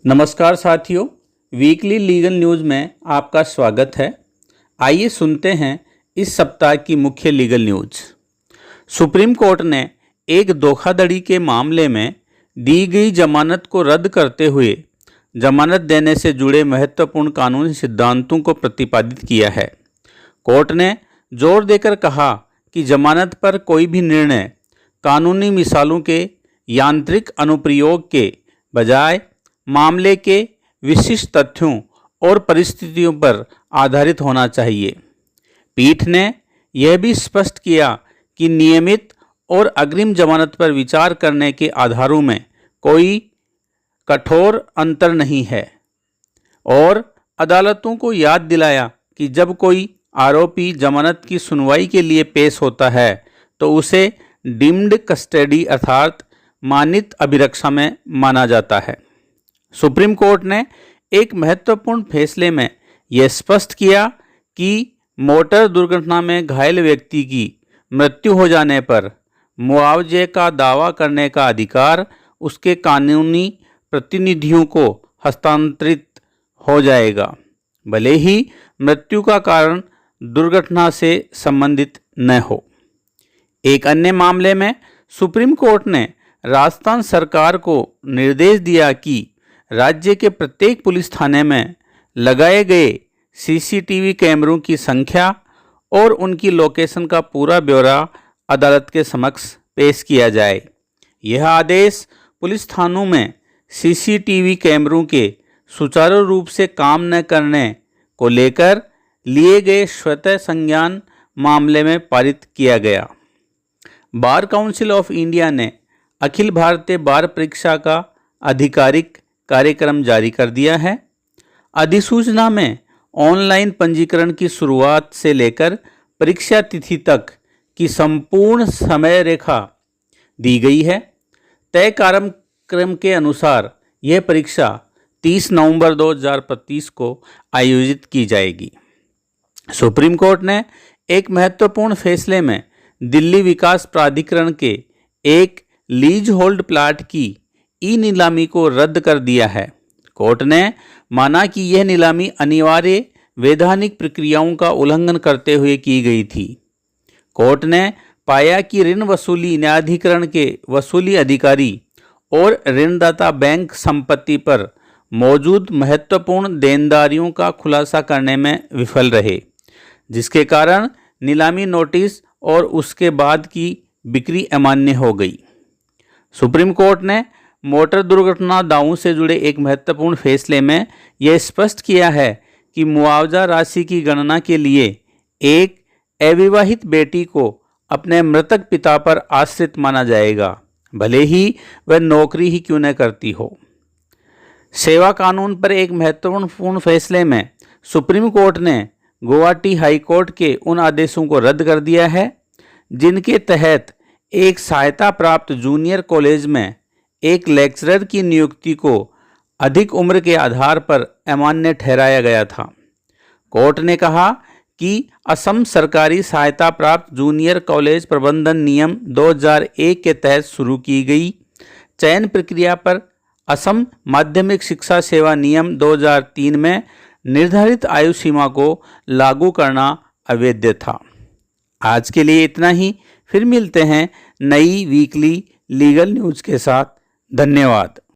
नमस्कार साथियों, weekly legal news में आपका स्वागत है। आइए सुनते हैं इस सप्ताह की मुख्य लीगल न्यूज़। सुप्रीम कोर्ट ने एक धोखाधड़ी के मामले में दी गई जमानत को रद्द करते हुए जमानत देने से जुड़े महत्वपूर्ण कानूनी सिद्धांतों को प्रतिपादित किया है। कोर्ट ने जोर देकर कहा कि जमानत पर कोई भी निर्णय कानूनी मिसालों के यांत्रिक अनुप्रयोग के बजाय मामले के विशिष्ट तथ्यों और परिस्थितियों पर आधारित होना चाहिए। पीठ ने यह भी स्पष्ट किया कि नियमित और अग्रिम जमानत पर विचार करने के आधारों में कोई कठोर अंतर नहीं है और अदालतों को याद दिलाया कि जब कोई आरोपी जमानत की सुनवाई के लिए पेश होता है तो उसे डीम्ड कस्टडी अर्थात मानित अभिरक्षा में माना जाता है। सुप्रीम कोर्ट ने एक महत्वपूर्ण फैसले में यह स्पष्ट किया कि मोटर दुर्घटना में घायल व्यक्ति की मृत्यु हो जाने पर मुआवजे का दावा करने का अधिकार उसके कानूनी प्रतिनिधियों को हस्तांतरित हो जाएगा, भले ही मृत्यु का कारण दुर्घटना से संबंधित न हो। एक अन्य मामले में सुप्रीम कोर्ट ने राजस्थान सरकार को निर्देश दिया कि राज्य के प्रत्येक पुलिस थाने में लगाए गए सीसीटीवी कैमरों की संख्या और उनकी लोकेशन का पूरा ब्यौरा अदालत के समक्ष पेश किया जाए। यह आदेश पुलिस थानों में सीसीटीवी कैमरों के सुचारू रूप से काम न करने को लेकर लिए गए स्वतः संज्ञान मामले में पारित किया गया। बार काउंसिल ऑफ इंडिया ने अखिल भारतीय बार परीक्षा का आधिकारिक कार्यक्रम जारी कर दिया है। अधिसूचना में ऑनलाइन पंजीकरण की शुरुआत से लेकर परीक्षा तिथि तक की संपूर्ण समय रेखा दी गई है। तय कार्यक्रम के अनुसार यह परीक्षा 30 नवंबर 2025 को आयोजित की जाएगी। सुप्रीम कोर्ट ने एक महत्वपूर्ण फैसले में दिल्ली विकास प्राधिकरण के एक लीज होल्ड प्लाट की ई नीलामी को रद्द कर दिया है। कोर्ट ने माना कि यह नीलामी अनिवार्य वैधानिक प्रक्रियाओं का उल्लंघन करते हुए की गई थी। कोर्ट ने पाया कि ऋण वसूली न्यायाधिकरण के वसूली अधिकारी और ऋणदाता बैंक संपत्ति पर मौजूद महत्वपूर्ण देनदारियों का खुलासा करने में विफल रहे, जिसके कारण नीलामी नोटिस और उसके बाद की बिक्री अमान्य हो गई। सुप्रीम कोर्ट ने मोटर दुर्घटना दावों से जुड़े एक महत्वपूर्ण फैसले में यह स्पष्ट किया है कि मुआवजा राशि की गणना के लिए एक अविवाहित बेटी को अपने मृतक पिता पर आश्रित माना जाएगा, भले ही वह नौकरी ही क्यों न करती हो। सेवा कानून पर एक महत्वपूर्ण फैसले में सुप्रीम कोर्ट ने गुवाहाटी हाई कोर्ट के उन आदेशों को रद्द कर दिया है जिनके तहत एक सहायता प्राप्त जूनियर कॉलेज में एक लेक्चरर की नियुक्ति को अधिक उम्र के आधार पर अमान्य ठहराया गया था। कोर्ट ने कहा कि असम सरकारी सहायता प्राप्त जूनियर कॉलेज प्रबंधन नियम 2001 के तहत शुरू की गई चयन प्रक्रिया पर असम माध्यमिक शिक्षा सेवा नियम 2003 में निर्धारित आयु सीमा को लागू करना अवैध था। आज के लिए इतना ही। फिर मिलते हैं नई वीकली लीगल न्यूज़ के साथ। धन्यवाद।